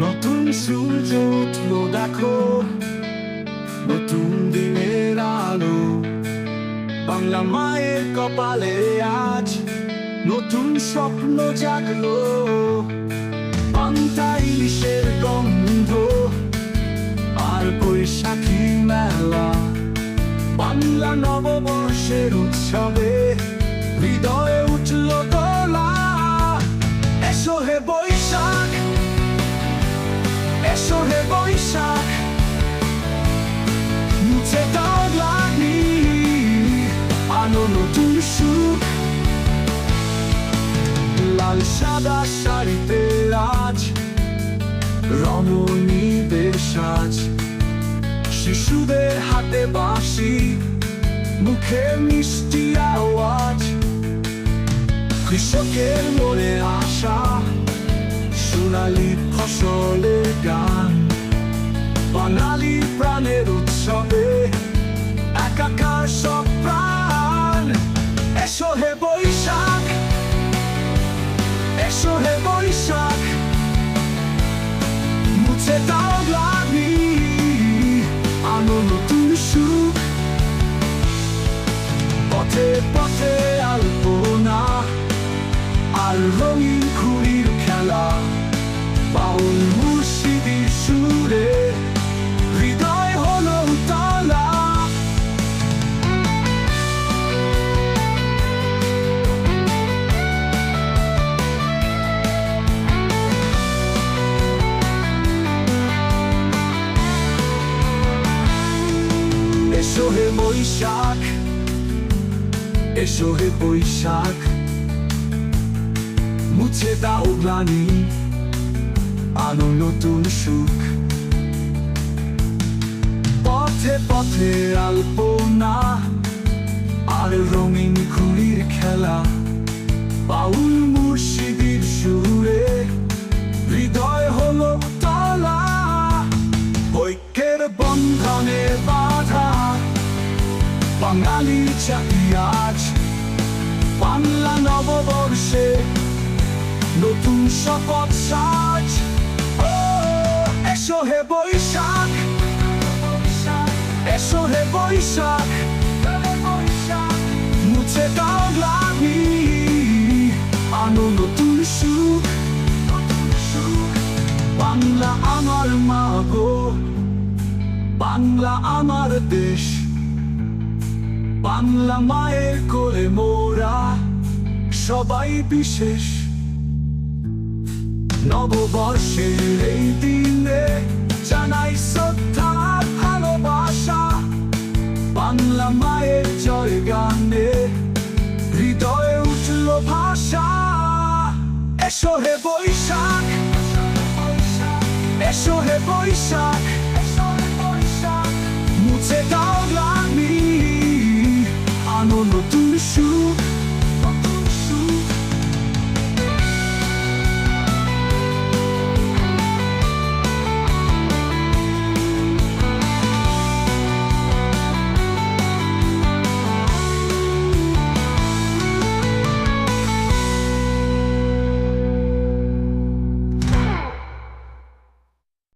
নতুন সূর্য উঠলো দেখো, নতুন দিনের আলো। বাংলা মায়ের কপালে আজ নতুন স্বপ্ন জাগলো। পান্তা ইলিশের গন্ধ আর বৈশাখী মেলা, বাংলা নববর্ষের উৎসবে হৃদয়ে উঠল দোলা। এসো হে বৈশাখ, এসো হে বৈশাখ, মুছে দাও গ্লানি, আনো নতুন সুখ। লাল সাদা শাড়িতে আজ রমণীদের সাজ, শিশুদের হাতে বাঁশি, মুখে মিষ্টি আওয়াজ। কৃষকের মনে আশা, সোনালি ফসলের গান। বাঙালি প্রাণের উৎসবে একাকার সব প্রাণ। এসো হে বৈশাখ, এসো হে বৈশাখ, মুছে দাও গ্লানি, আনো নতুন সুখ। পথে পথে আলপনা আর রঙিন ঘুড়ির খেলা, বাউল মুর্শিদির সুরে হৃদয় হলো উতলা। এসো হে বৈশাখ, এসো হে বৈশাখ, মুছে দাও গ্লানি, আনো নতুন সুখ। পথে পথে আলপনা আর রঙিন ঘুড়ির খেলা, বাউল মুর্শিদির সুরে হৃদয় হলো তলা। ঐক্যের বন্ধনে বাঁধা বাঙালি জাতি আজ, বাংলা নববর্ষে নতুন শপথ সাজ। এসো হে বৈশাখ, এসো হে বৈশাখ, মুছে দাও গ্লানি, আনো নতুন সুখ। বাংলা আমার মা গো, বাংলা আমার দেশ, বাংলা মায়ের কোলে মোরা সবাই বিশেষ। নববর্ষের এই দিনে জানাই শ্রদ্ধা ভালোবাসা, বাংলা মায়ের জয় গানে হৃদয়ে উঠল ভাষা। এসো হে বৈশাখ, এসো হে বৈশাখ,